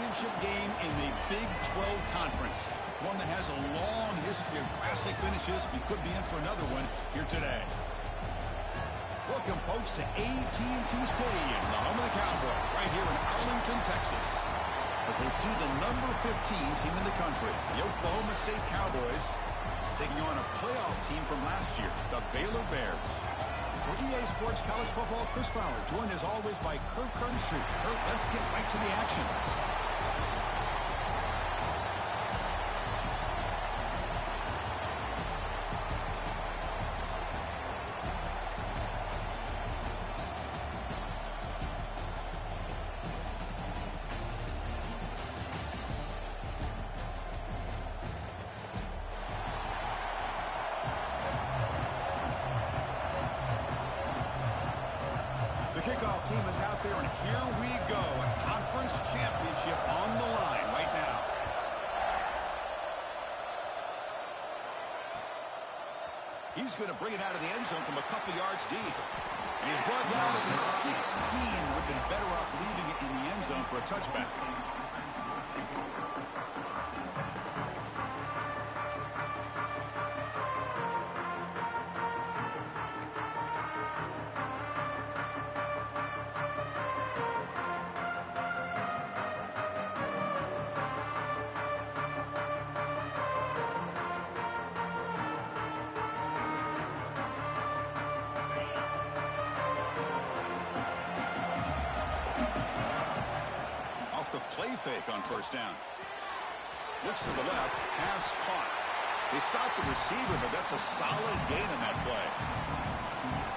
championship game in the Big 12 Conference. One that has a long history of classic finishes. We could be in for another one here today. Welcome, folks, to AT&T Stadium, the home of the Cowboys, right here in Arlington, Texas. As we'll see the number 15 team in the country, the Oklahoma State Cowboys, taking on a playoff team from last year, the Baylor Bears. For EA Sports College Football, Chris Fowler, joined as always by Kirk Hearnstreet. Kirk, let's get right to the action. The kickoff team is out there, and here we go. A conference championship on the line right now. He's going to bring it out of the end zone from a couple yards deep. And he's brought down at the 16. Would have been better off leaving it in the end zone for a touchback. The play fake on first down. Looks to the left, pass caught. They stopped the receiver, but that's a solid gain in that play.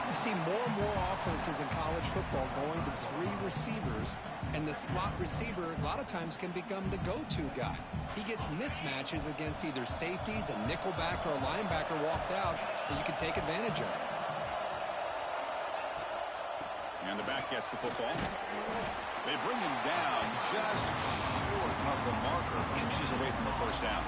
You see more and more offenses in college football going to 3 receivers, and the slot receiver a lot of times can become the go-to guy. He gets mismatches against either safeties, a nickelback, or a linebacker walked out that you can take advantage of. And the back gets the football. They bring him down just short of the marker, inches away from the first down.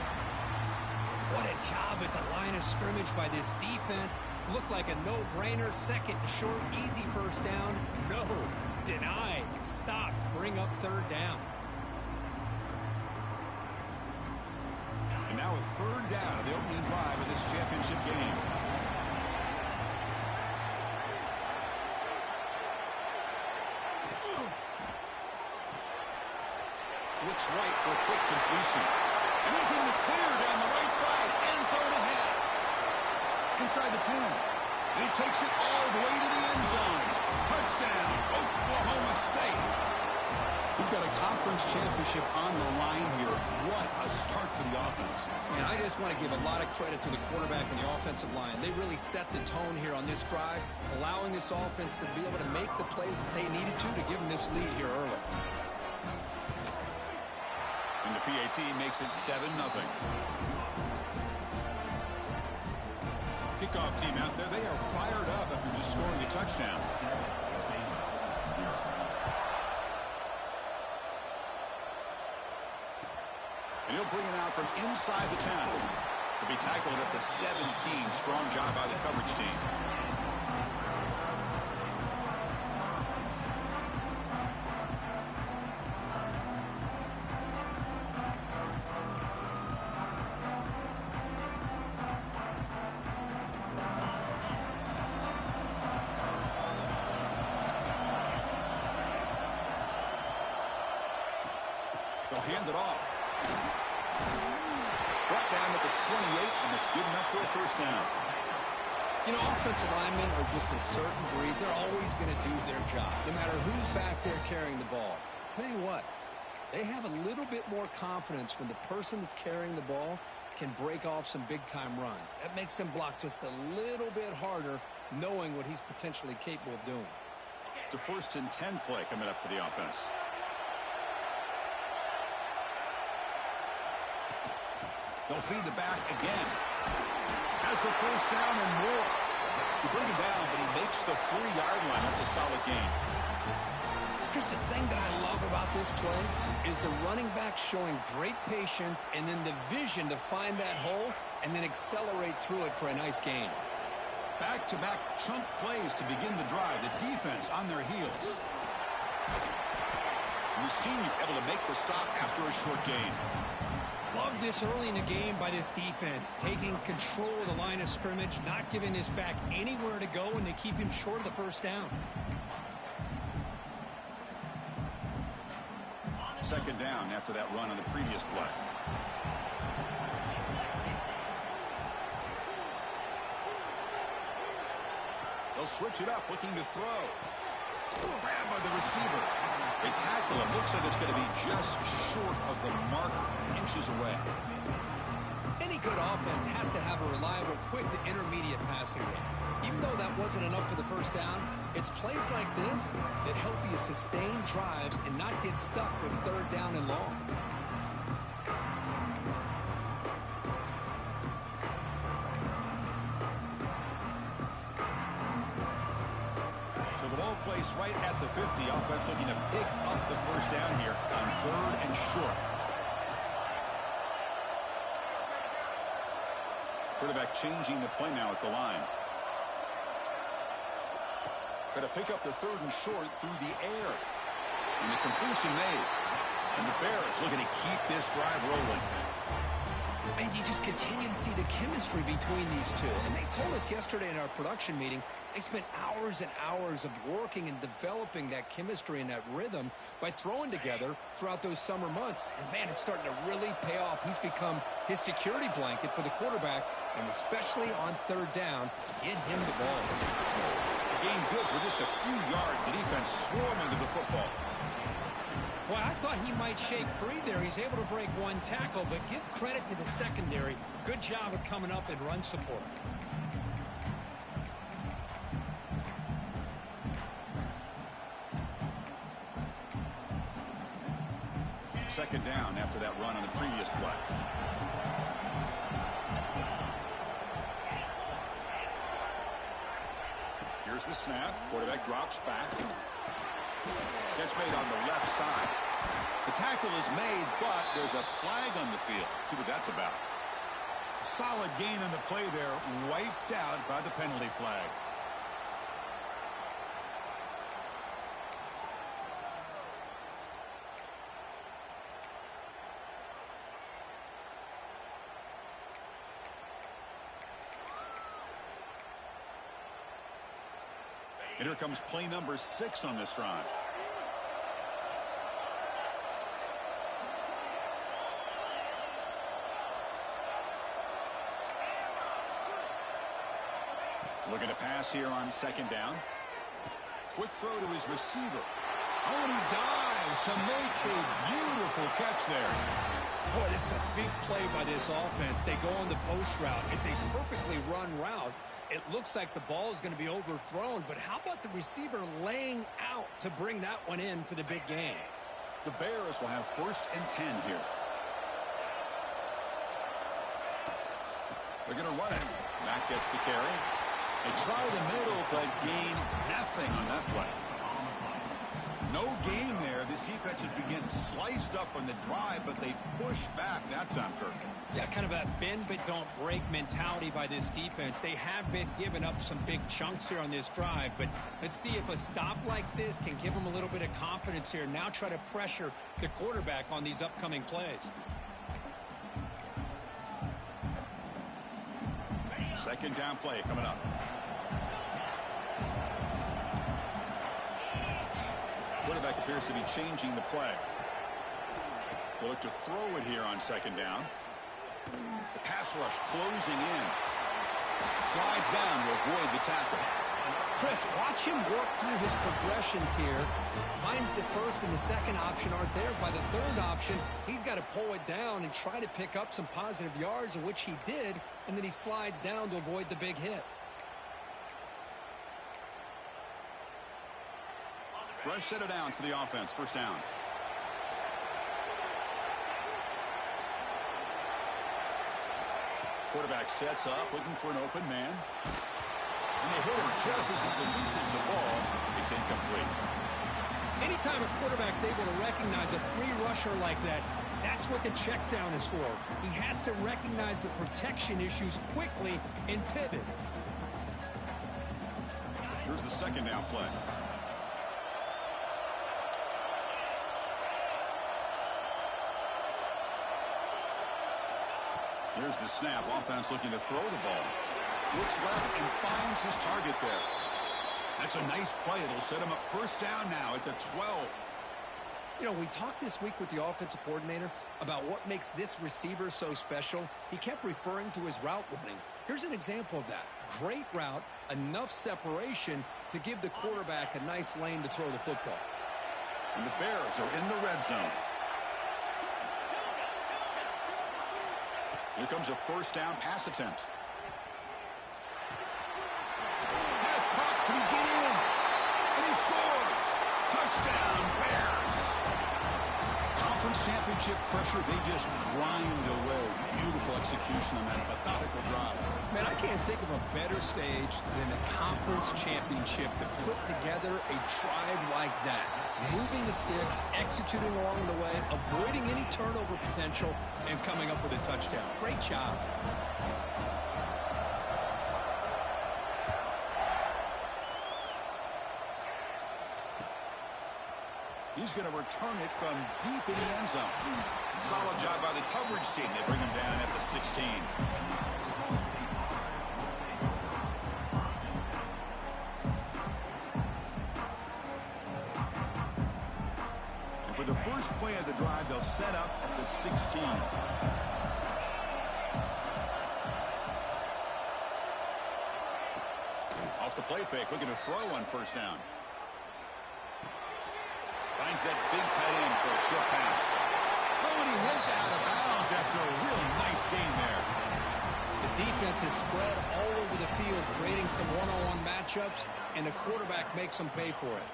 What a job at the line of scrimmage by this defense. Looked like a no-brainer. Second short, easy first down. No, denied. Stopped. Bring up third down. And now a third down of the opening drive of this championship game. Looks right for a quick completion. And he's in the clear down the right side. End zone ahead. Inside the 10. And he takes it all the way to the end zone. Touchdown, Oklahoma State. We've got a conference championship on the line here. What a start for the offense. And I just want to give a lot of credit to the quarterback and the offensive line. They really set the tone here on this drive, allowing this offense to be able to make the plays that they needed to give them this lead here early. And the PAT makes it 7-0. Kickoff team out there, they are fired up after just scoring a touchdown. And he'll bring it out from inside the 10. He'll be tackled at the 17. Strong job by the coverage team. They'll hand it off. Brought down at the 28, and it's good enough for a first down. You know, offensive linemen are just a certain breed. They're always going to do their job, no matter who's back there carrying the ball. I'll tell you what, they have a little bit more confidence when the person that's carrying the ball can break off some big-time runs. That makes them block just a little bit harder, knowing what he's potentially capable of doing. It's a 1st and 10 play coming up for the offense. They'll feed the back again. Has the first down and more. They bring him down, but he makes the 40-yard line. That's a solid gain. Here's the thing that I love about this play is the running back showing great patience and then the vision to find that hole and then accelerate through it for a nice gain. Back-to-back chunk plays to begin the drive. The defense on their heels. the senior able to make the stop after a short gain. Love this early in the game by this defense, taking control of the line of scrimmage, not giving this back anywhere to go, and they keep him short of the first down. Second down after that run on the previous play. They'll switch it up, looking to throw. Grabbed by the receiver. They tackle him. Looks like it's going to be just short of the marker, inches away. Any good offense has to have a reliable, quick to intermediate passing game. Even though that wasn't enough for the first down, it's plays like this that help you sustain drives and not get stuck with third down and long. So the ball placed right at the 50. Offense looking to pick up the first down here on third and short. Quarterback changing the play now at the line. Going to pick up the third and short through the air. And the completion made. And the Bears looking to keep this drive rolling. And you just continue to see the chemistry between these two. And they told us yesterday in our production meeting, they spent hours and hours of working and developing that chemistry and that rhythm by throwing together throughout those summer months. And, man, it's starting to really pay off. He's become his security blanket for the quarterback, and especially on third down, get him the ball. A game good for just a few yards. The defense swarming to the football. Boy, I thought he might shake free there. He's able to break one tackle, but give credit to the secondary. Good job of coming up and run support. Second down after that run on the previous play. Here's the snap. Quarterback drops back. Catch made on the left side. The tackle is made, but there's a flag on the field. Let's see what that's about. Solid gain on the play there, wiped out by the penalty flag. And here comes play number 6 on this drive. Looking to pass here on second down. Quick throw to his receiver. Oh, and he dives to make a beautiful catch there. Boy, this is a big play by this offense. They go on the post route. It's a perfectly run route. It looks like the ball is going to be overthrown, but how about the receiver laying out to bring that one in for the big game? The Bears will have 1st and 10 here. They're going to run it. Mack gets the carry. They try the middle, but gain nothing on that play. No gain there. This defense had been getting sliced up on the drive, but they push back that time, Kirk. Yeah, kind of a bend but don't break mentality by this defense. They have been giving up some big chunks here on this drive, but let's see if a stop like this can give them a little bit of confidence here. Now try to pressure the quarterback on these upcoming plays. Second down play coming up. Quarterback appears to be changing the play. They'll look to throw it here on second down. The pass rush closing in. Slides down to avoid the tackle. Chris, watch him work through his progressions here. Finds the first and the second option aren't there. By the third option, he's got to pull it down and try to pick up some positive yards, of which he did, and then he slides down to avoid the big hit. Fresh set of downs for the offense. First down. Quarterback sets up, looking for an open man. And they hit him just as he releases the ball. It's incomplete. Anytime a quarterback's able to recognize a free rusher like that, that's what the check down is for. He has to recognize the protection issues quickly and pivot. Here's the second down play. Here's the snap. Offense looking to throw the ball. Looks left and finds his target there. That's a nice play. It'll set him up first down now at the 12. You know, we talked this week with the offensive coordinator about what makes this receiver so special. He kept referring to his route running. Here's an example of that. Great route, enough separation to give the quarterback a nice lane to throw the football. And the Bears are in the red zone. Here comes a first down pass attempt. Pass caught. Can he get in? And he scores. Touchdown, Bears. Conference championship pressure, they just grind away. Beautiful execution on that methodical drive. Man, I can't think of a better stage than a conference championship to put together a drive like that. Moving the sticks, executing along the way, avoiding any turnover potential, and coming up with a touchdown. Great job. He's going to return it from deep in the end zone. Solid job by the coverage team. They bring him down at the 16. And for the first play of the drive, they'll set up at the 16. Off the play fake, looking to throw on first down. Finds that big tight end for a short pass. Oh, and he heads out of bounds after a really nice gain there. The defense is spread all over the field, creating some one-on-one matchups, and the quarterback makes them pay for it.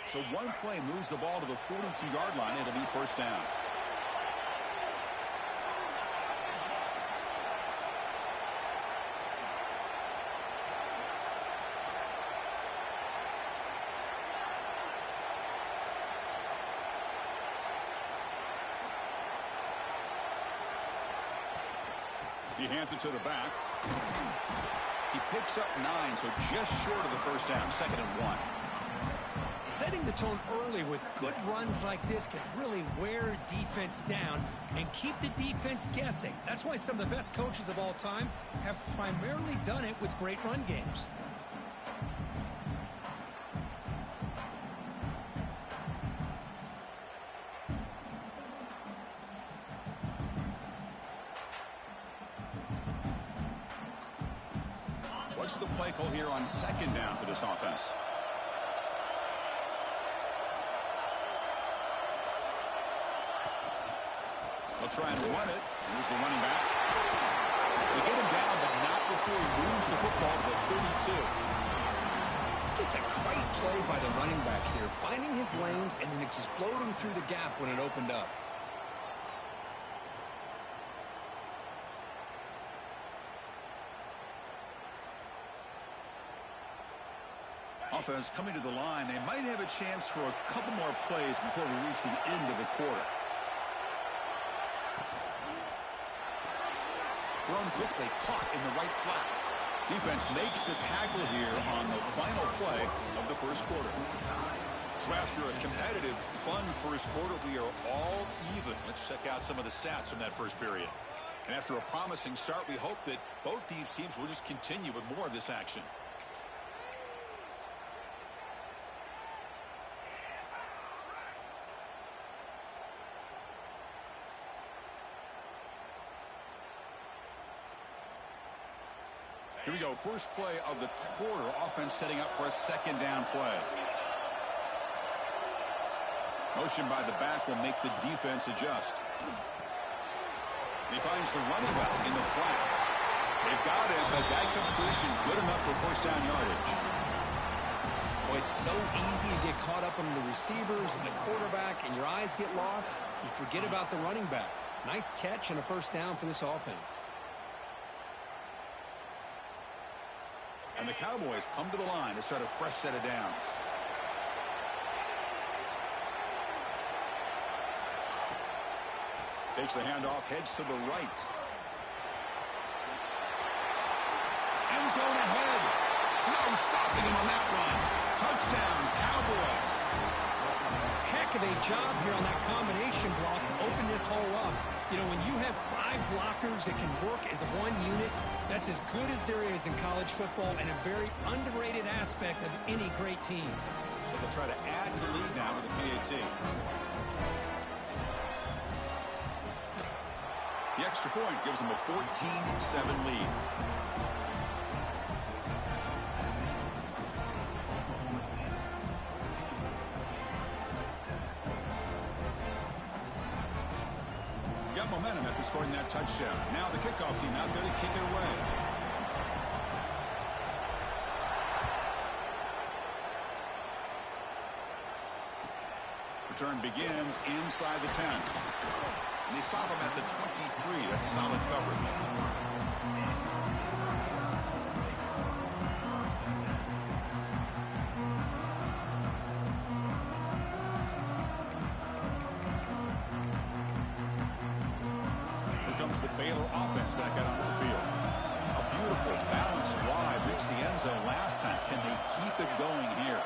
So one play moves the ball to the 42-yard line. It'll be first down. He hands it to the back. He picks up 9, so just short of the first down, 2nd and 1. Setting the tone early with good runs like this can really wear defense down and keep the defense guessing. That's why some of the best coaches of all time have primarily done it with great run games. What's the play call here on 2nd down for this offense? They'll try and run it. Here's the running back. They get him down, but not before he moves the football to the 32. Just a great play by the running back here, finding his lanes and then exploding through the gap when it opened up. Offense coming to the line. They might have a chance for a couple more plays before we reach the end of the quarter. Thrown quickly, caught in the right flat. Defense makes the tackle here on the final play of the first quarter. So after a competitive, fun first quarter, we are all even. Let's check out some of the stats from that first period. And after a promising start, we hope that both these teams will just continue with more of this action. Here we go. First play of the quarter. Offense setting up for a 2nd down play. Motion by the back will make the defense adjust. He finds the running back in the flat. They've got him, but that completion good enough for first down yardage. Oh, it's so easy to get caught up in the receivers and the quarterback, and your eyes get lost. You forget about the running back. Nice catch and a first down for this offense. And the Cowboys come to the line to start a fresh set of downs. Takes the handoff, heads to the right. End zone ahead. No stopping him on that run. Touchdown, Cowboys. Heck of a job here on that combination block to open this hole up. You know, when you have 5 blockers that can work as one unit, that's as good as there is in college football and a very underrated aspect of any great team. So they'll try to add to the lead now with the PAT. The extra point gives them a 14-7 lead. Got momentum after scoring that touchdown. Now the kickoff team out there to kick it away. Return begins inside the 10. And they stop him at the 23. That's solid coverage. Here comes the Baylor offense back out onto the field. A beautiful, balanced drive. Reached the end zone last time. Can they keep it going here?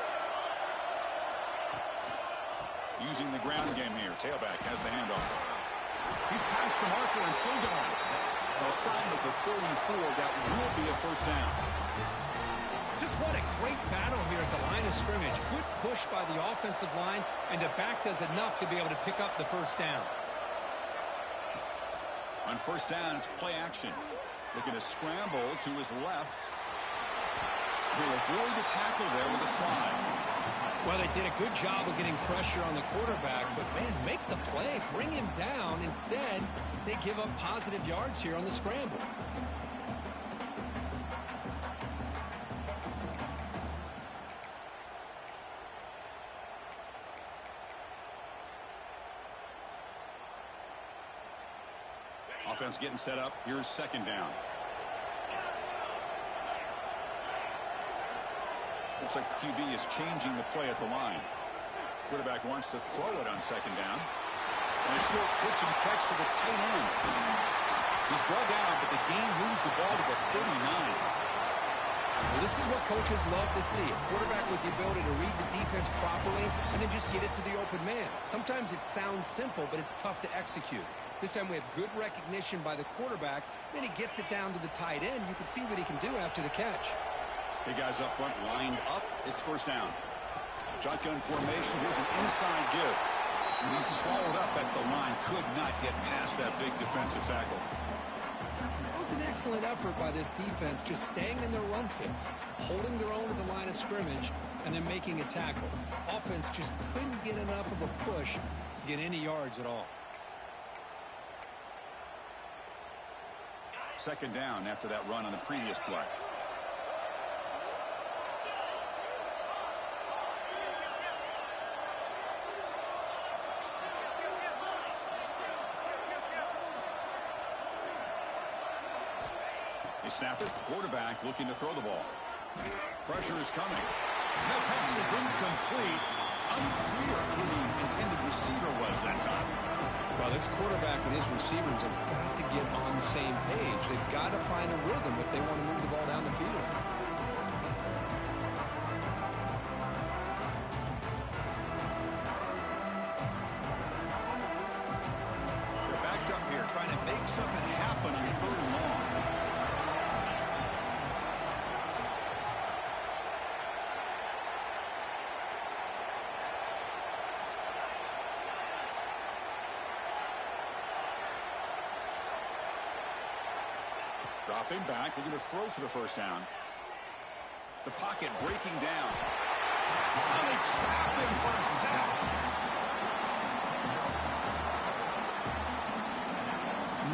Using the ground game here. Tailback has the handoff. He's past the marker and still going. They'll stop him at the 34. That will be a first down. Just what a great battle here at the line of scrimmage. Good push by the offensive line, and the back does enough to be able to pick up the first down. On first down, it's play action. Looking to scramble to his left. He'll avoid the tackle there with a slide. Well, they did a good job of getting pressure on the quarterback, but, man, make the play. Bring him down. Instead, they give up positive yards here on the scramble. Offense getting set up. Here's second down. Looks like the QB is changing the play at the line. Quarterback wants to throw it on second down. And a short pitch and catch to the tight end. He's brought down, but the game moves the ball to the 39. Well, this is what coaches love to see. A quarterback with the ability to read the defense properly and then just get it to the open man. Sometimes it sounds simple, but it's tough to execute. This time we have good recognition by the quarterback. Then he gets it down to the tight end. You can see what he can do after the catch. Big guys up front lined up. It's first down. Shotgun formation. Here's an inside give. And he's swallowed up at the line. Could not get past that big defensive tackle. That was an excellent effort by this defense, just staying in their run fix, holding their own at the line of scrimmage, and then making a tackle. Offense just couldn't get enough of a push to get any yards at all. Second down after that run on the previous play. They snap it. Quarterback looking to throw the ball. Pressure is coming. That pass is incomplete. Unclear who the intended receiver was that time. Well, this quarterback and his receivers have got to get on the same page. They've got to find a rhythm if they want to move the ball down the field. They're backed up here trying to make something happen on third and long. Dropping back, looking to throw for the first down. The pocket breaking down. And they trap him for a sack.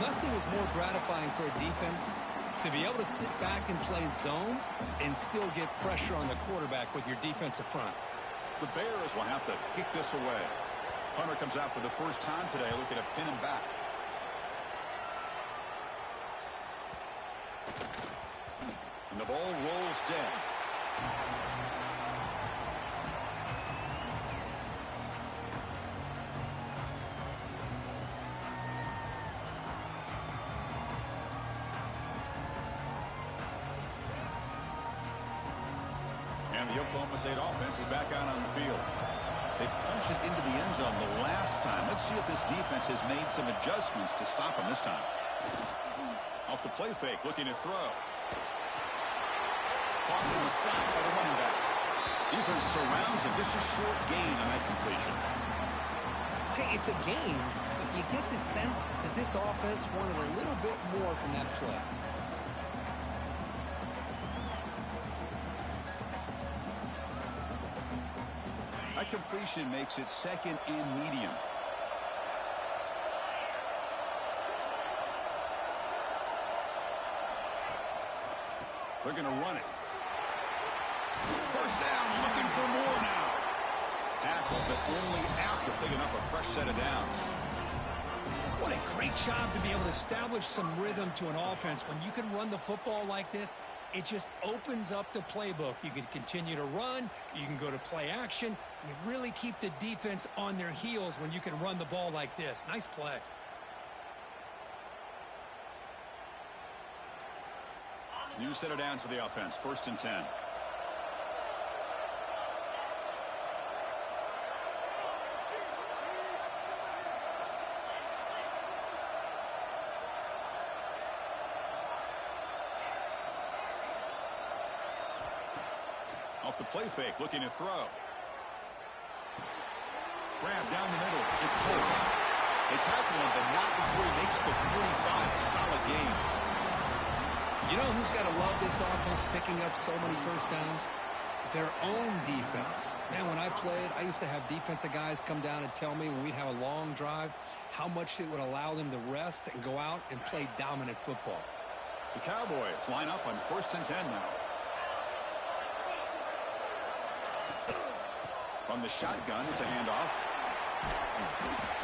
Nothing is more gratifying for a defense to be able to sit back and play zone and still get pressure on the quarterback with your defensive front. The Bears will have to kick this away. Hunter comes out for the first time today, looking to pin him back. And the ball rolls dead. And the Oklahoma State offense is back out on the field. They punched it into the end zone the last time. Let's see if this defense has made some adjustments to stop him this time. Off the play fake, looking to throw. Caught in the flat by the running back. Defense surrounds him. Just a short gain on that completion. Hey, it's a gain, but you get the sense that this offense wanted a little bit more from that play. That completion makes it second and medium. They're going to run it. First down, looking for more now. Tackle, but only after picking up a fresh set of downs. What a great job to be able to establish some rhythm to an offense. When you can run the football like this, it just opens up the playbook. You can continue to run. You can go to play action. You really keep the defense on their heels when you can run the ball like this. Nice play. New set of downs for the offense. 1st and 10. Off the play fake, looking to throw. Grab down the middle. It's Colts. They tackle him, but not before he makes the 45. A solid game. You know who's got to love this offense picking up so many first downs? Their own defense. Man, when I played, I used to have defensive guys come down and tell me when we'd have a long drive how much it would allow them to rest and go out and play dominant football. The Cowboys line up on 1st and 10 now. From the shotgun, it's a handoff.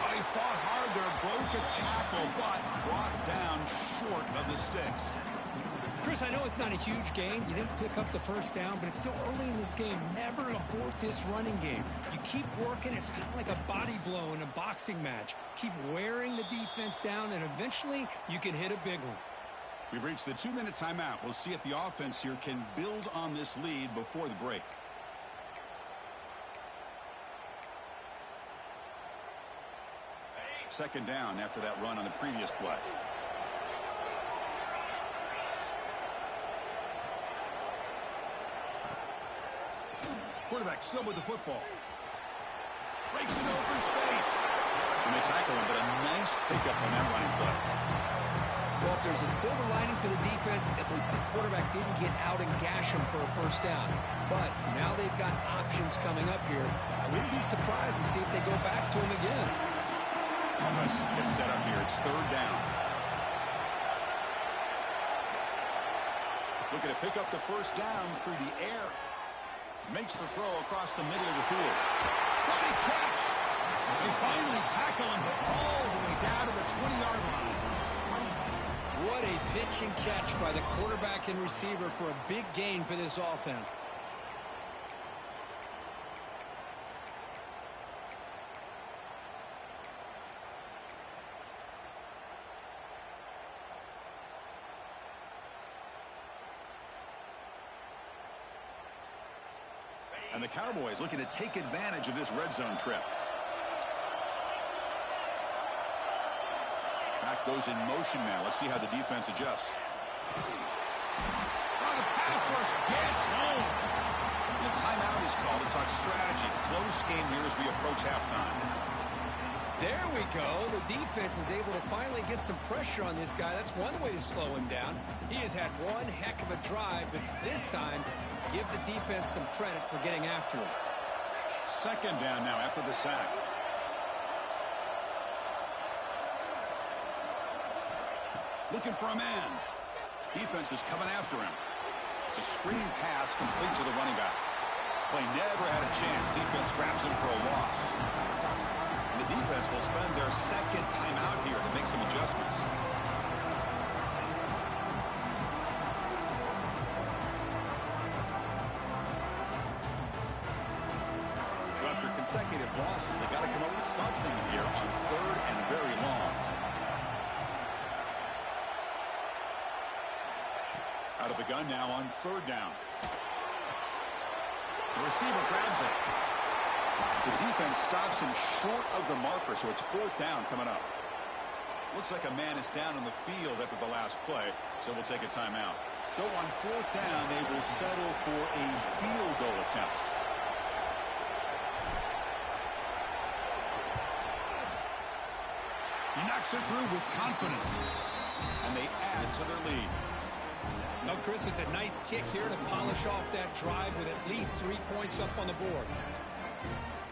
Oh, he fought hard there, broke a tackle, but brought down short of the sticks. Chris, I know it's not a huge gain. You didn't pick up the first down, but it's still early in this game. Never abort this running game. You keep working. It's kind of like a body blow in a boxing match. Keep wearing the defense down, and eventually you can hit a big one. We've reached the 2-minute timeout. We'll see if the offense here can build on this lead before the break. Second down after that run on the previous play. Quarterback still with the football. Breaks an open space. And they tackle him, but a nice pickup on that running play. Well, if there's a silver lining for the defense, at least this quarterback didn't get out and gash him for a first down. But now they've got options coming up here. I wouldn't be surprised to see if they go back to him again. Offense gets set up here. It's 3rd down. Looking to pick up the first down through the air. Makes the throw across the middle of the field. What a catch! They finally tackle him, but all the way down to the 20-yard line. What a pitch and catch by the quarterback and receiver for a big gain for this offense. And the Cowboys looking to take advantage of this red zone trip. Back goes in motion now. Let's see how the defense adjusts. Oh, the pass rush gets home. The timeout is called to talk strategy. Close game here as we approach halftime. There we go. The defense is able to finally get some pressure on this guy. That's one way to slow him down. He has had one heck of a drive, but this time, give the defense some credit for getting after him. Second down now after the sack. Looking for a man. Defense is coming after him. It's a screen pass complete to the running back. Play never had a chance. Defense grabs him for a loss. And the defense will spend their second timeout here to make some adjustments. So after consecutive losses, they got to come up with something here on 3rd and very long. Out of the gun now on 3rd down. The receiver grabs it. The defense stops him short of the marker, so it's 4th down coming up. Looks like a man is down on the field after the last play, so we'll take a timeout. So on 4th down, they will settle for a field goal attempt. He knocks it through with confidence, and they add to their lead. Well, Chris, it's a nice kick here to polish off that drive with at least 3 points up on the board.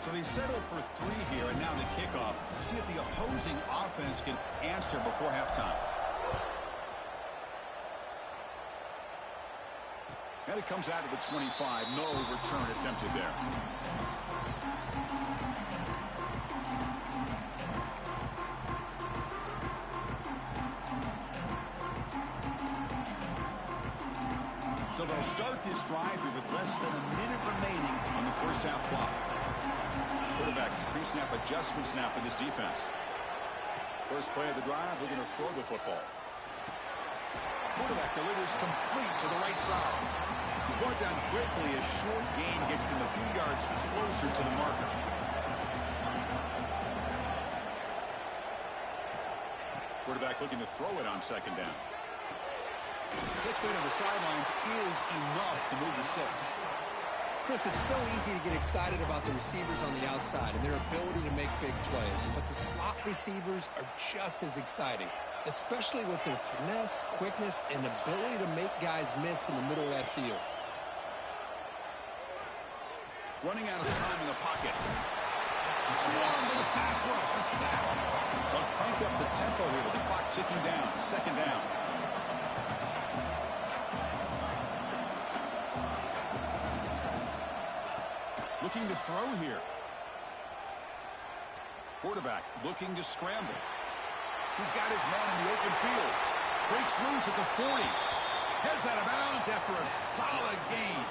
So they settle for 3 here, and now the kickoff. See if the opposing offense can answer before halftime. And it comes out of the 25. No return attempted there. So they'll start this drive here with less than a minute remaining on the first half clock. Quarterback pre-snap adjustments now for this defense. First play of the drive, they're going to throw the football. Quarterback delivers complete to the right side. He's brought down quickly. A short gain gets them a few yards closer to the marker. Quarterback looking to throw it on 2nd down. Catch made on the sidelines is enough to move the sticks. Chris, it's so easy to get excited about the receivers on the outside and their ability to make big plays. But the slot receivers are just as exciting, especially with their finesse, quickness, and ability to make guys miss in the middle of that field. Running out of time in the pocket. Swarm to the pass rush. The sack. They'll crank up the tempo here with the clock ticking down. 2nd down. Looking to throw here. Quarterback looking to scramble. He's got his man in the open field. Breaks loose at the 40. Heads out of bounds after a solid gain.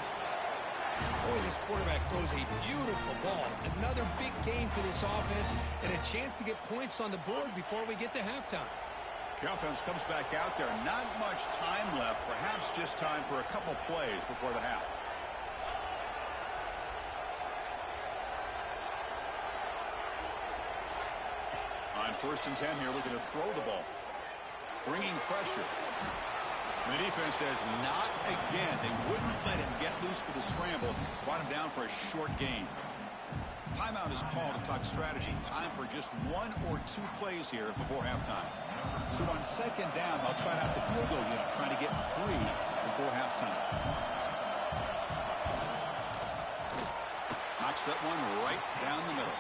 Boy, this quarterback throws a beautiful ball. Another big game for this offense and a chance to get points on the board before we get to halftime. The offense comes back out there. Not much time left. Perhaps just time for a couple plays before the half. On 1st and 10 here, looking to throw the ball. Bringing pressure. And the defense says, not again. They wouldn't let him get loose for the scramble. Brought him down for a short gain. Timeout is called to talk strategy. Time for just 1 or 2 plays here before halftime. So on 2nd down, they'll try out the field goal unit, trying to get 3 before halftime. Knocks that one right down the middle.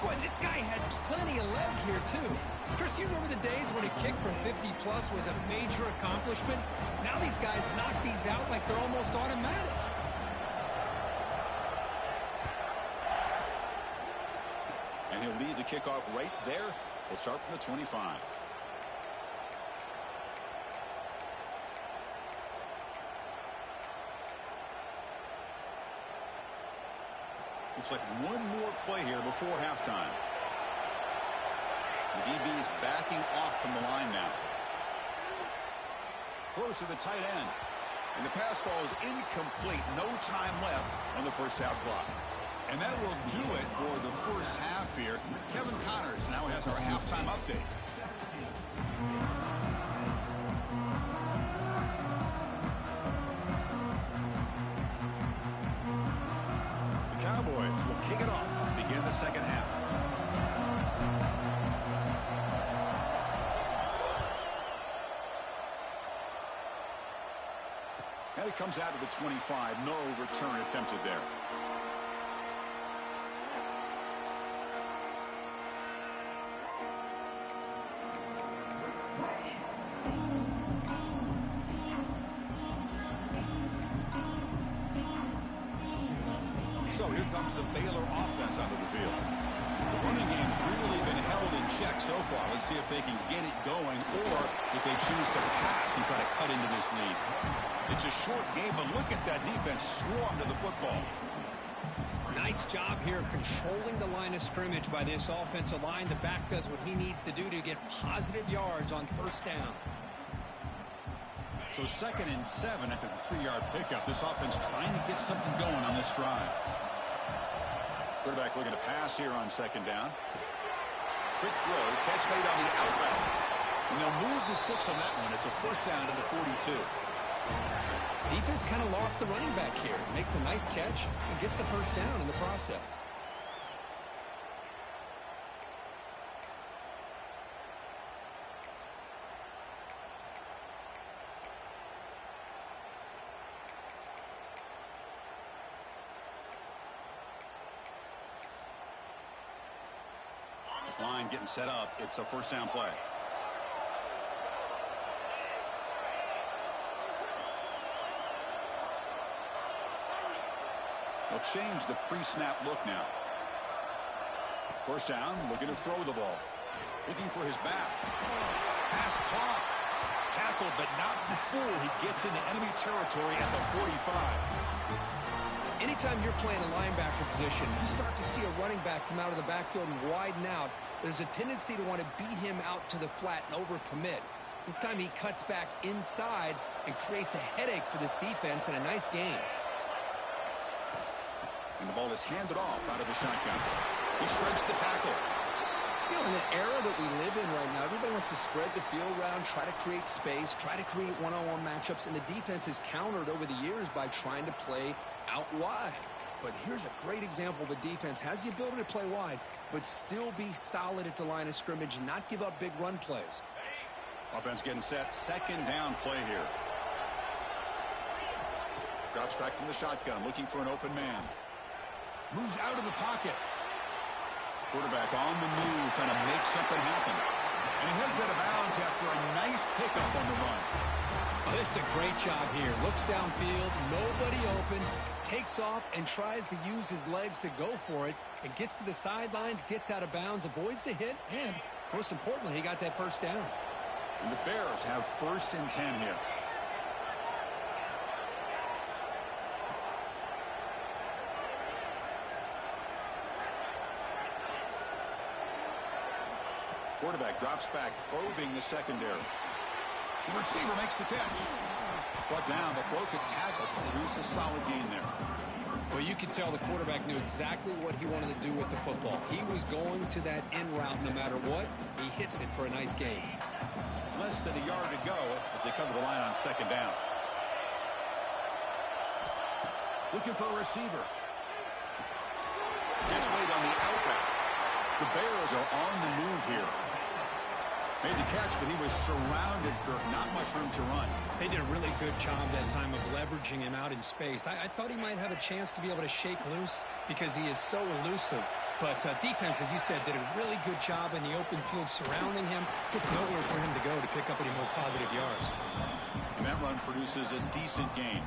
Boy, this guy had plenty of leg here, too. Chris, you remember the days when a kick from 50-plus was a major accomplishment? Now these guys knock these out like they're almost automatic. And he'll lead the kickoff right there. He'll start from the 25. Looks like one more play here before halftime. The DB is backing off from the line now. Throws to the tight end. And the pass ball is incomplete. No time left on the first half clock. And that will do it for the first half here. Kevin Connors now has our halftime update. The Cowboys will kick it off to begin the second half. And it comes out of the 25. No return attempted there. So here comes the Baylor offense onto the field. The running game's really been held in check so far. Let's see if they can get it going or if they choose to pass and try to cut into this lead. It's a short game, but look at that defense swarm to the football. Nice job here of controlling the line of scrimmage by this offensive line. The back does what he needs to do to get positive yards on first down. So 2nd and 7 after the 3-yard pickup. This offense trying to get something going on this drive. Quarterback looking to pass here on second down. Quick throw, catch made on the out route. And they'll move the 6 on that one. It's a first down to the 42. Defense kind of lost the running back here. Makes a nice catch and gets the first down in the process. This line getting set up. It's a first down play. They'll change the pre-snap look now. First down, looking to throw the ball. Looking for his back. Pass caught. Tackled, but not before he gets into enemy territory at the 45. Anytime you're playing a linebacker position, you start to see a running back come out of the backfield and widen out. There's a tendency to want to beat him out to the flat and overcommit. This time he cuts back inside and creates a headache for this defense and a nice gain. And the ball is handed off out of the shotgun. He shreds the tackle. You know, in the era that we live in right now, everybody wants to spread the field around, try to create space, try to create one-on-one matchups, and the defense is countered over the years by trying to play out wide. But here's a great example. The defense has the ability to play wide, but still be solid at the line of scrimmage and not give up big run plays. Offense getting set. Second down play here. Drops back from the shotgun, looking for an open man. Moves out of the pocket. Quarterback on the move, trying to make something happen. And he heads out of bounds after a nice pickup on the run. Oh, this is a great job here. Looks downfield, nobody open, takes off and tries to use his legs to go for it. And gets to the sidelines, gets out of bounds, avoids the hit, and most importantly, he got that first down. And the Bears have first and 10 here. Quarterback drops back, probing the secondary. The receiver makes the catch. Brought down, but broken tackle to produce a solid gain there. Well, you could tell the quarterback knew exactly what he wanted to do with the football. He was going to that in route no matter what. He hits it for a nice gain. Less than a yard to go as they come to the line on second down. Looking for a receiver. Catch made on the out route. The Bears are on the move here. Made the catch, but he was surrounded, Kirk. Not much room to run. They did a really good job that time of leveraging him out in space. I thought he might have a chance to be able to shake loose because he is so elusive. But defense, as you said, did a really good job in the open field surrounding him. Just nowhere for him to go to pick up any more positive yards. And that run produces a decent gain.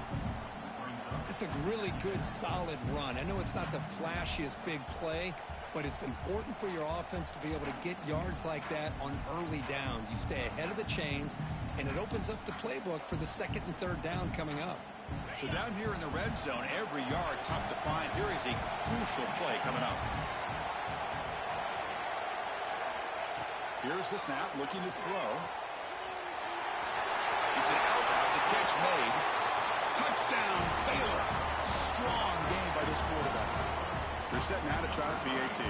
It's a really good, solid run. I know it's not the flashiest big play, but it's important for your offense to be able to get yards like that on early downs. You stay ahead of the chains, and it opens up the playbook for the second and third down coming up. So down here in the red zone, every yard tough to find. Here is a crucial play coming up. Here's the snap, looking to throw. It's an out route, the catch made. Touchdown, Baylor. Strong game by this quarterback. They're set now to try a PAT.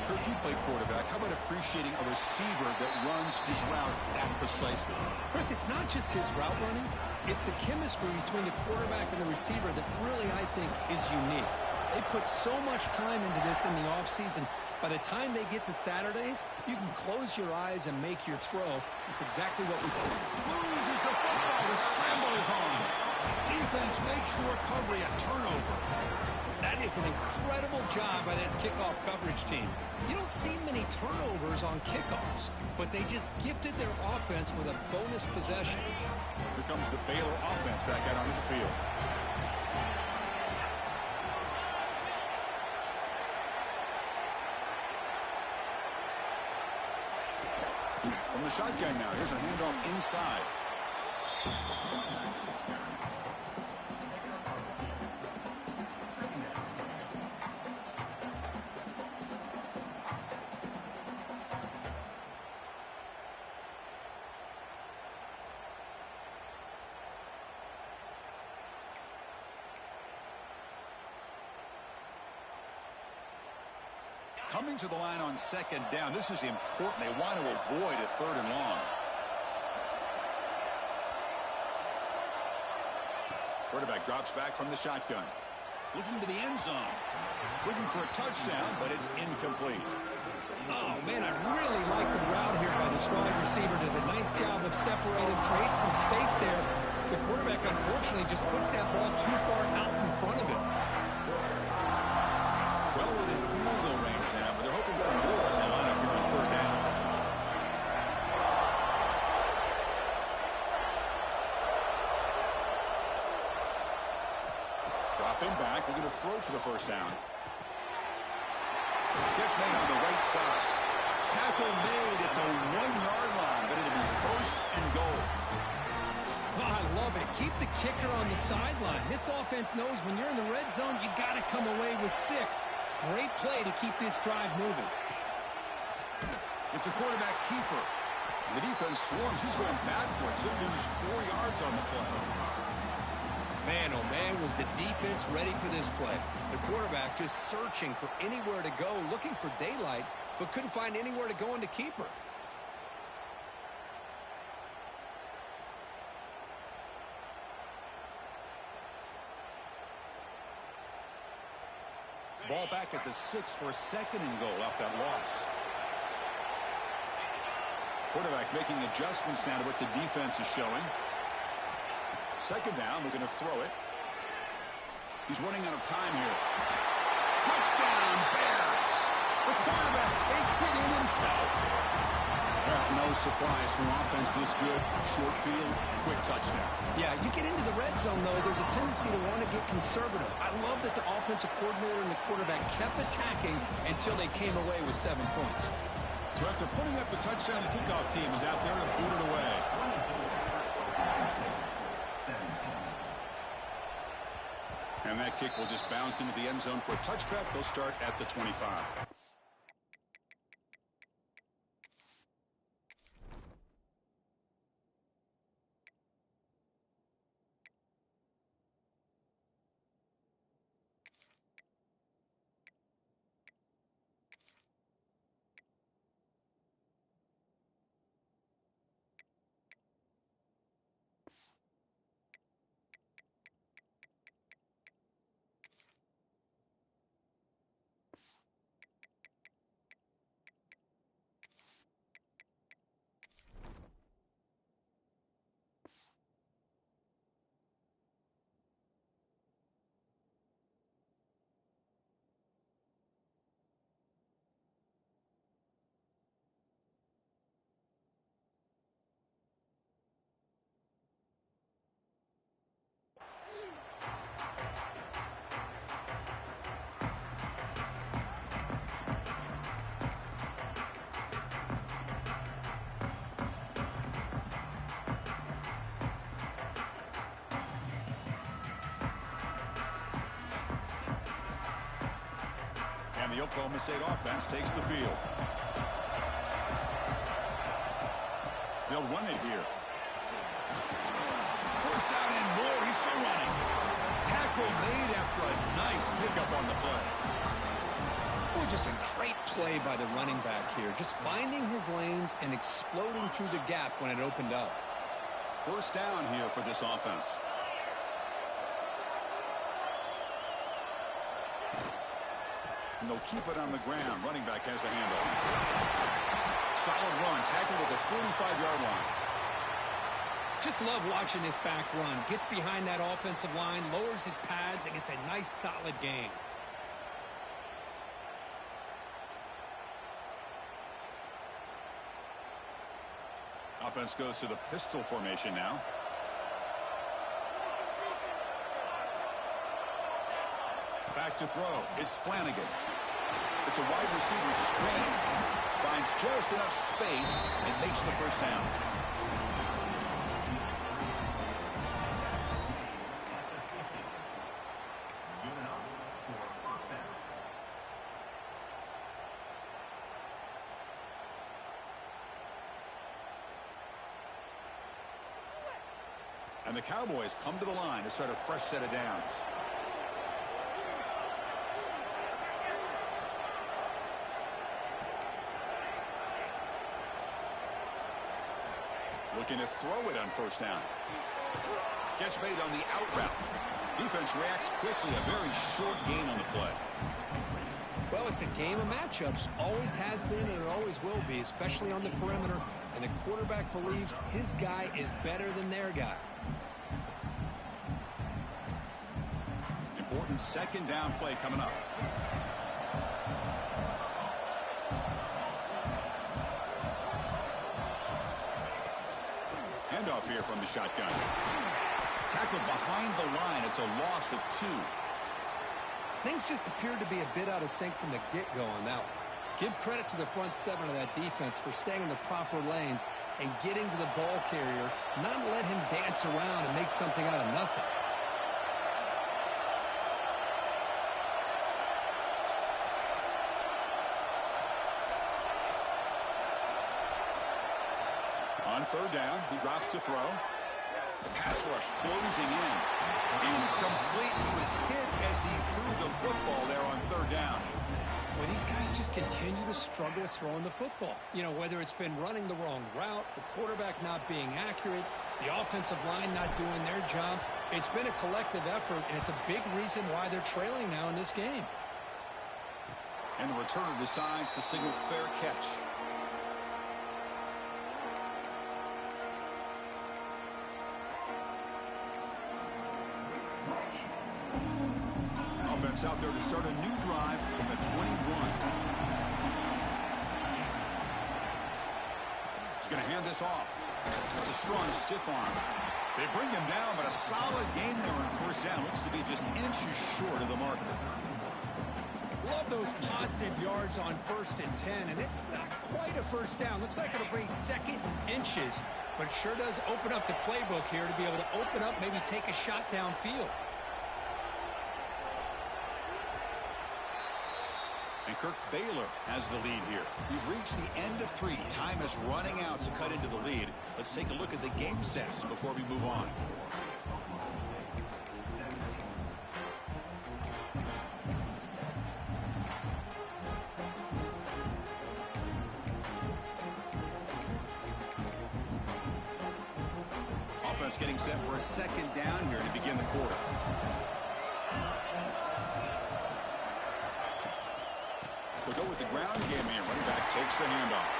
Kirk, you played quarterback. How about appreciating a receiver that runs his routes that precisely? Chris, it's not just his route running. It's the chemistry between the quarterback and the receiver that really, I think, is unique. They put so much time into this in the offseason. By the time they get to Saturdays, you can close your eyes and make your throw. It's exactly what we do. Loses the football. The scramble is on. Defense makes the recovery a turnover. That is an incredible job by this kickoff coverage team. You don't see many turnovers on kickoffs, but they just gifted their offense with a bonus possession. Here comes the Baylor offense back out onto the field. From the shotgun now, here's a handoff inside. Coming to the line on second down. This is important. They want to avoid a third and long. Quarterback drops back from the shotgun. Looking to the end zone. Looking for a touchdown, but it's incomplete. Oh, man, I really like the route here by this wide receiver. Does a nice job of separating, creates some space there. The quarterback, unfortunately, just puts that ball too far out in front of him. Well within field goal range now, but they're hoping for more as they line up here on third down. Dropping back, looking to throw for the first down. Catch made on the right side. Tackle made at the 1-yard line, but it'll be first and goal. Oh, I love it. Keep the kicker on the sideline. This offense knows when you're in the red zone, you got to come away with 6. Great play to keep this drive moving. It's a quarterback keeper. The defense swarms. He's going backwards. He'll lose 4 yards on the play. Man, oh man, was the defense ready for this play. The quarterback just searching for anywhere to go, looking for daylight, but couldn't find anywhere to go in the keeper. Ball back at the 6 for second and goal off that loss. Quarterback making adjustments now to what the defense is showing. Second down, we're going to throw it. He's running out of time here. Touchdown, Bears! The quarterback takes it in himself. Well, no surprise from offense this good. Short field, quick touchdown. Yeah, you get into the red zone, though, there's a tendency to want to get conservative. I love that the offensive coordinator and the quarterback kept attacking until they came away with 7 points. So after putting up the touchdown, the kickoff team is out there to boot it away. And that kick will just bounce into the end zone for a touchback. They'll start at the 25. And the Oklahoma State offense takes the field. They'll run it here. First down and more. He's still running. Tackle made after a nice pickup on the play. Well, just a great play by the running back here. Just finding his lanes and exploding through the gap when it opened up. First down here for this offense. And they'll keep it on the ground. Running back has the handoff. Solid run. Tackled at the 45-yard line. Just love watching this back run. Gets behind that offensive line, lowers his pads, and gets a nice, solid gain. Offense goes to the pistol formation now. Back to throw. It's Flanagan. It's a wide receiver screen. Finds just enough space and makes the first down. And the Cowboys come to the line to start a fresh set of downs. Looking to throw it on first down. Catch made on the out route. Defense reacts quickly. A very short gain on the play. Well, it's a game of matchups. Always has been and it always will be, especially on the perimeter. And the quarterback believes his guy is better than their guy. Important second down play coming up. Handoff here from the shotgun. Tackled behind the line. It's a loss of 2. Things just appeared to be a bit out of sync from the get-go on that one. Give credit to the front 7 of that defense for staying in the proper lanes and getting to the ball carrier, not let him dance around and make something out of nothing. On third down, he drops to throw. Pass rush closing in. Incomplete. He was hit as he threw the football there on third down. Well, these guys just continue to struggle throwing the football. You know, whether it's been running the wrong route, the quarterback not being accurate, the offensive line not doing their job. It's been a collective effort, and it's a big reason why they're trailing now in this game. And the returner decides to signal fair catch. Offense out there to start a new drive from the 21. He's going to hand this off. It's a strong stiff arm. They bring him down, but a solid gain there on first down. Looks to be just inches short of the marker. Love those positive yards on 1st and 10, and it's not quite a first down. Looks like it'll bring second inches, but sure does open up the playbook here to be able to open up, maybe take a shot downfield. And Kirk Baylor has the lead here. We've reached the end of 3. Time is running out to cut into the lead. Let's take a look at the game stats before we move on. Offense getting set for a second down here to begin the quarter. They'll go with the ground game here. Running back takes the handoff.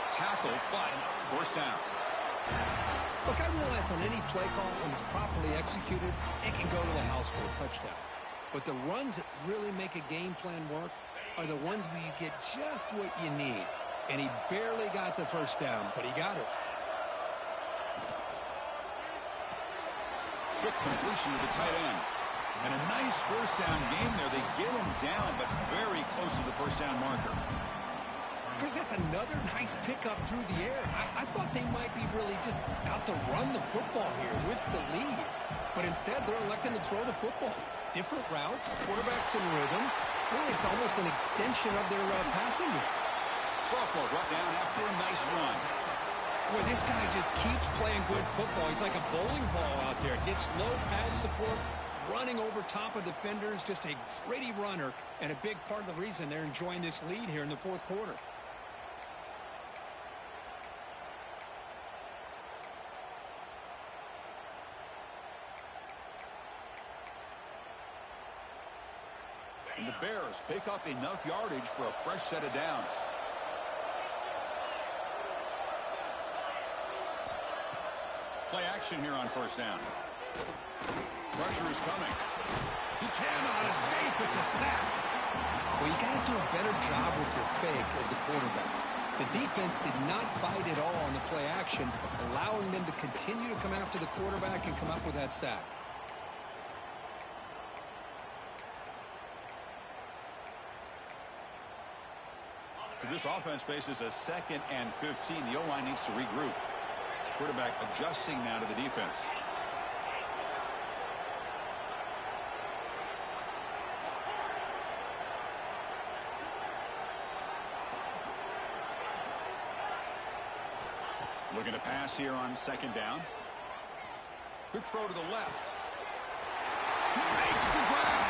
Tackle, but first down. Look, I realize on any play call, when it's properly executed, it can go to the house for a touchdown. But the runs that really make a game plan work are the ones where you get just what you need. And he barely got the first down, but he got it. Quick completion to the tight end. And a nice first down gain there. They get him down, but very close to the first down marker. Chris, that's another nice pickup through the air. I thought they might be really just out to run the football here with the lead. But instead, they're electing to throw the football. Different routes, quarterbacks in rhythm. Really, it's almost an extension of their passing game. Sophomore brought down after a nice run. Boy, this guy just keeps playing good football. He's like a bowling ball out there. Gets low pad support, running over top of defenders. Just a gritty runner, and a big part of the reason they're enjoying this lead here in the fourth quarter. And the Bears pick up enough yardage for a fresh set of downs. Play action here on first down. Pressure is coming. He cannot escape. It's a sack. Well, you got to do a better job with your fake as the quarterback. The defense did not bite at all on the play action, allowing them to continue to come after the quarterback and come up with that sack. This offense faces a 2nd and 15. The O-line needs to regroup. Quarterback adjusting now to the defense. Looking to pass here on second down. Quick throw to the left. He makes the grab.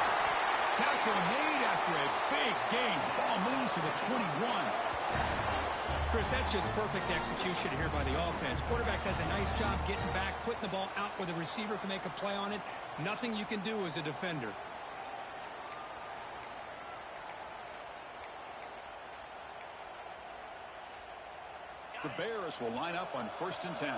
Tackle made after a big gain. Ball moves to the 21. Chris, that's just perfect execution here by the offense. Quarterback does a nice job getting back, putting the ball out where the receiver can make a play on it. Nothing you can do as a defender. The Bears will line up on 1st and 10.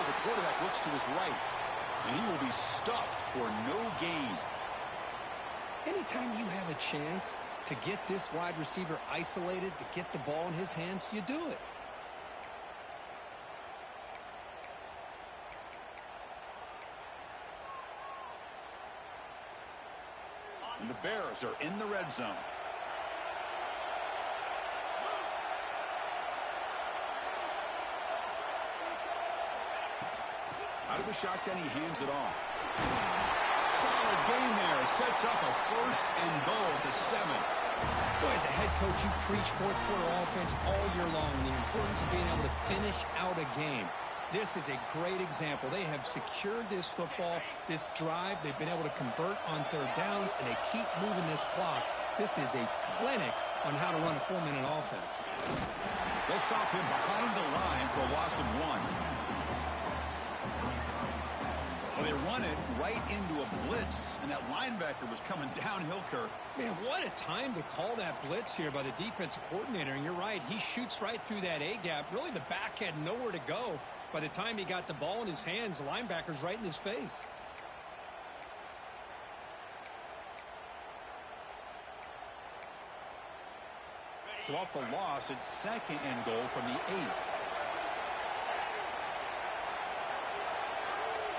The quarterback looks to his right, and he will be stuffed for no gain. Anytime you have a chance to get this wide receiver isolated, to get the ball in his hands, you do it. And the Bears are in the red zone. Out of the shotgun, he hands it off. Solid gain there. Sets up a 1st and goal at the 7. Boy, as a head coach, you preach fourth-quarter offense all year long, the importance of being able to finish out a game. This is a great example. They have secured this football, this drive. They've been able to convert on 3rd downs, and they keep moving this clock. This is a clinic on how to run a 4-minute offense. They'll stop him behind the line for a loss of 1. Well, they run it right into a blitz, and that linebacker was coming downhill, Kirk. Man, what a time to call that blitz here by the defensive coordinator. And you're right, he shoots right through that A-gap. Really, the back had nowhere to go. By the time he got the ball in his hands, the linebacker's right in his face. So off the loss, it's 2nd and goal from the 8.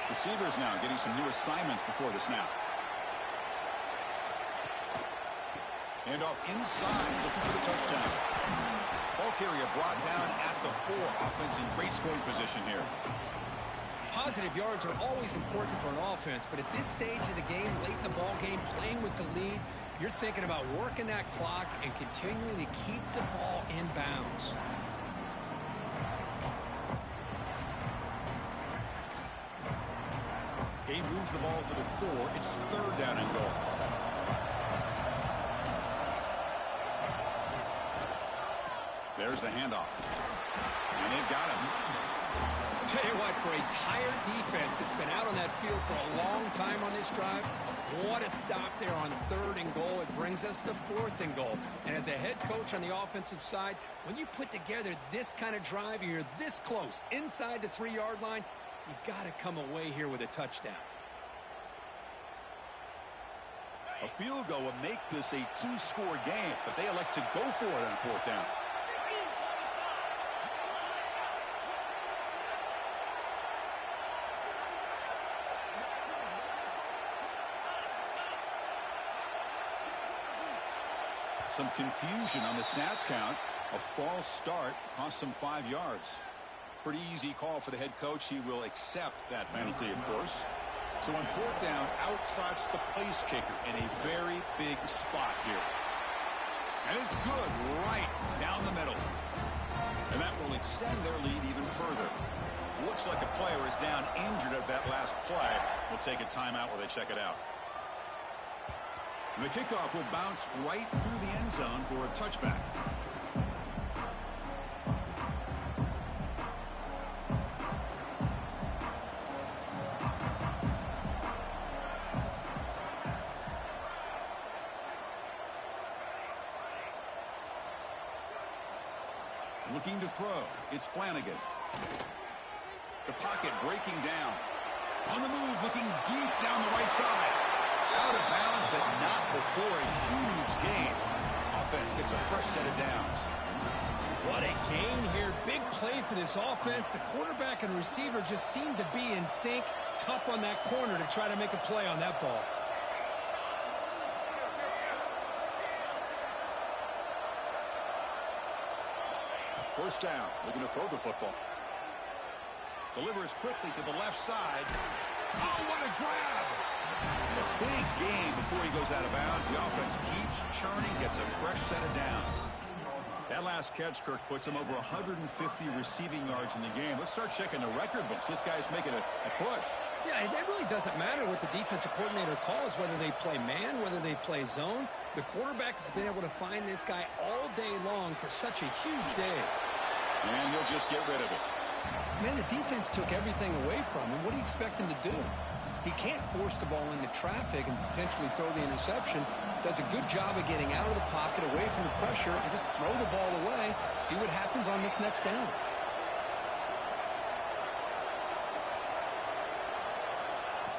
Receivers now getting some new assignments before the snap. And off inside, looking for the touchdown. Ball carrier brought down at the 4. Offense in great scoring position here. Positive yards are always important for an offense, but at this stage of the game, late in the ball game, playing with the lead, you're thinking about working that clock and continuing to keep the ball in bounds. He moves the ball to the 4. It's 3rd down and goal. There's the handoff. And they've got him. Tell you what, for a tired defense that's been out on that field for a long time on this drive, what a stop there on 3rd and goal. It brings us to 4th and goal. And as a head coach on the offensive side, when you put together this kind of drive and you're this close inside the 3-yard line, you got to come away here with a touchdown. A field goal would make this a 2-score game, but they elect to go for it on 4th down. Some confusion on the snap count. A false start cost them 5 yards. Pretty easy call for the head coach. He will accept that penalty, of course. So on 4th down, out trots the place kicker in a very big spot here. And it's good right down the middle. And that will extend their lead even further. Looks like a player is down injured at that last play. We'll take a timeout while they check it out. And the kickoff will bounce right through the end zone for a touchback. Looking to throw. It's Flanagan. The pocket breaking down. On the move, looking deep down the right side. Out of bounds, but not before a huge gain. Offense gets a fresh set of downs. What a gain here. Big play for this offense. The quarterback and receiver just seem to be in sync. Tough on that corner to try to make a play on that ball. First down, looking to throw the football. Delivers quickly to the left side. Oh, what a grab! A big gain before he goes out of bounds. The offense keeps churning, gets a fresh set of downs. That last catch, Kirk, puts him over 150 receiving yards in the game. Let's start checking the record books. This guy's making a push. Yeah, it really doesn't matter what the defensive coordinator calls, whether they play man, whether they play zone. The quarterback has been able to find this guy all day long for such a huge day. And he'll just get rid of it. Man, the defense took everything away from him. What do you expect him to do? He can't force the ball into traffic and potentially throw the interception. Does a good job of getting out of the pocket, away from the pressure, and just throw the ball away. See what happens on this next down.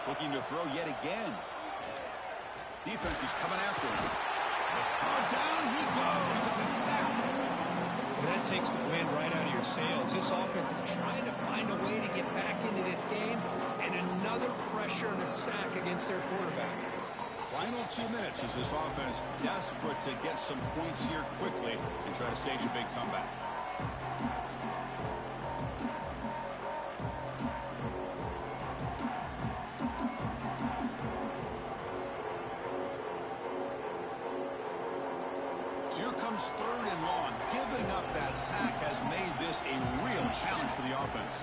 Looking to throw yet again. Defense is coming after him. Oh, down he goes. It's a sack. Well, that takes the wind right out of your sails. This offense is trying to find a way to get back into this game, and another pressure and a sack against their quarterback. Final 2 minutes as this offense desperate to get some points here quickly and try to stage a big comeback. So here comes 3rd and long. Giving up that sack has made this a real challenge for the offense.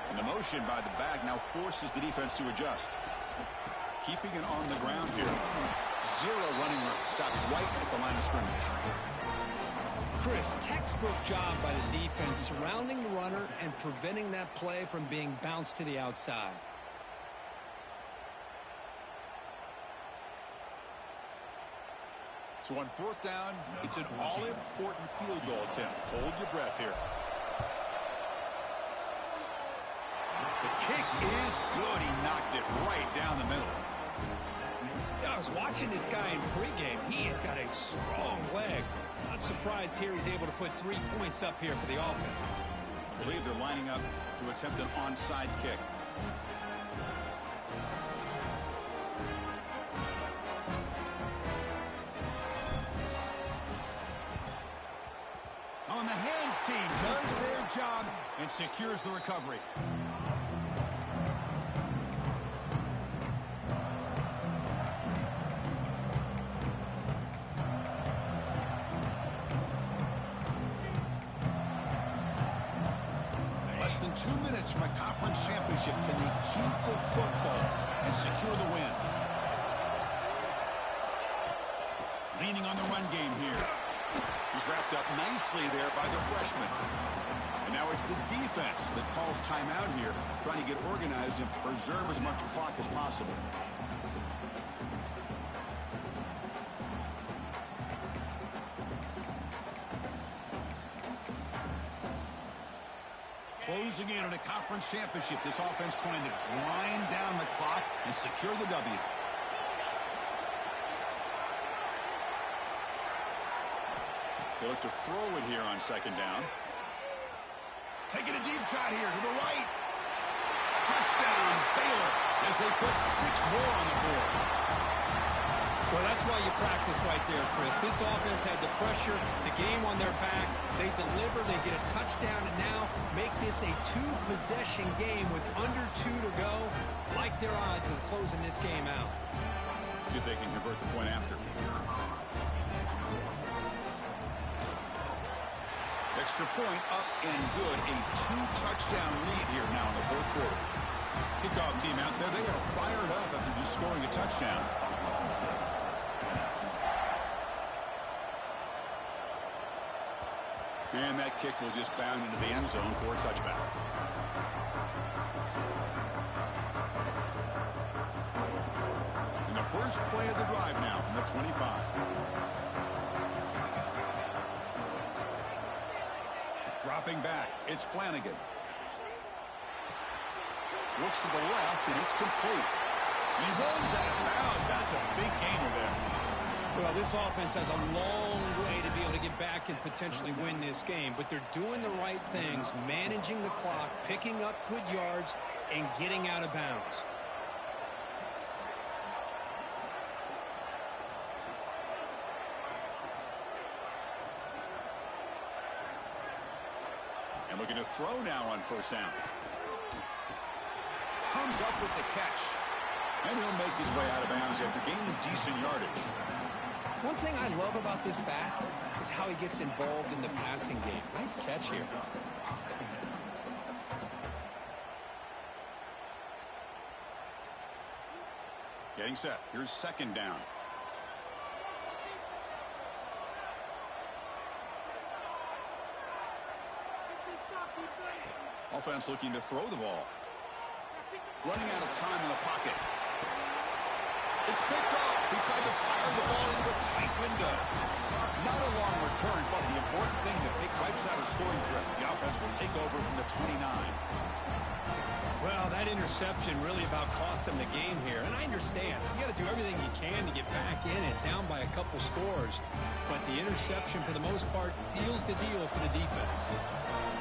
And the motion by the back now forces the defense to adjust. Keeping it on the ground here. 0 running room. Stopped right at the line of scrimmage. Chris, textbook job by the defense surrounding the runner and preventing that play from being bounced to the outside. So on 4th down, it's an all-important field goal attempt. Hold your breath here. The kick is good. He knocked it right down the middle. I was watching this guy in pregame. He has got a strong leg. I'm surprised here he's able to put 3 points up here for the offense. I believe they're lining up to attempt an onside kick. On the hands team does their job and secures the recovery. Less than 2 minutes from a conference championship. Can they keep the football and secure the win? Leaning on the run game here. He's wrapped up nicely there by the freshman. And now it's the defense that calls timeout here, trying to get organized and preserve as much clock as possible. Closing in on a conference championship, this offense trying to grind down the clock and secure the W. They look to throw it here on 2nd down. Taking a deep shot here to the right. Touchdown, Baylor, as they put 6 more on the board. Well, that's why you practice right there, Chris. This offense had the pressure, the game on their back. They deliver, they get a touchdown, and now make this a 2-possession game with under 2 to go. Like their odds of closing this game out. See if they can convert the point after. Extra point up and good. A 2-touchdown lead here now in the 4th quarter. Kickoff team out there. They are fired up after just scoring a touchdown. And that kick will just bound into the end zone for a touchback. And the first play of the drive now from the 25. Dropping back, it's Flanagan. Looks to the left, and it's complete. And he runs out of bounds. That's a big gainer there. Well, this offense has a long way to be able to get back and potentially win this game, but they're doing the right things, managing the clock, picking up good yards, and getting out of bounds. And looking to throw now on 1st down. Comes up with the catch. And he'll make his way out of bounds after gaining decent yardage. One thing I love about this back is how he gets involved in the passing game. Nice catch here. Getting set. Here's second down. Offense looking to throw the ball. Running out of time in the pocket. It's picked off. He tried to fire the ball into a tight window. Not a long return, but the important thing that wipes out a scoring threat. The offense will take over from the 29. Well, that interception really about cost him the game here. And I understand. You got to do everything you can to get back in it, down by a couple scores. But the interception, for the most part, seals the deal for the defense.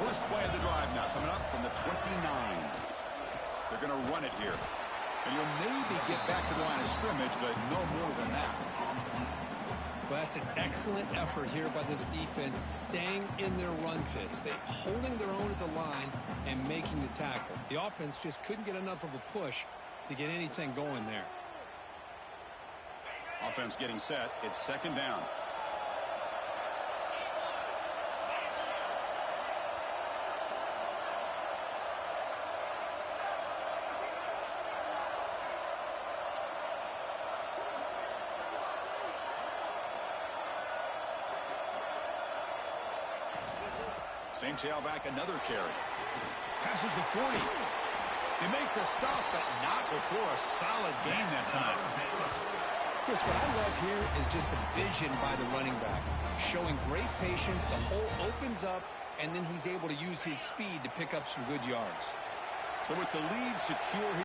First play of the drive now coming up from the 29. They're going to run it here. And you'll maybe get back to the line of scrimmage, but no more than that. Well, that's an excellent effort here by this defense, staying in their run fits. They're holding their own at the line and making the tackle. The offense just couldn't get enough of a push to get anything going there. Offense getting set. It's second down. Same tailback, another carry. Passes the 40. They make the stop, but not before a solid gain that time. Chris, what I love here is just the vision by the running back. Showing great patience, the hole opens up, and then he's able to use his speed to pick up some good yards. So with the lead secure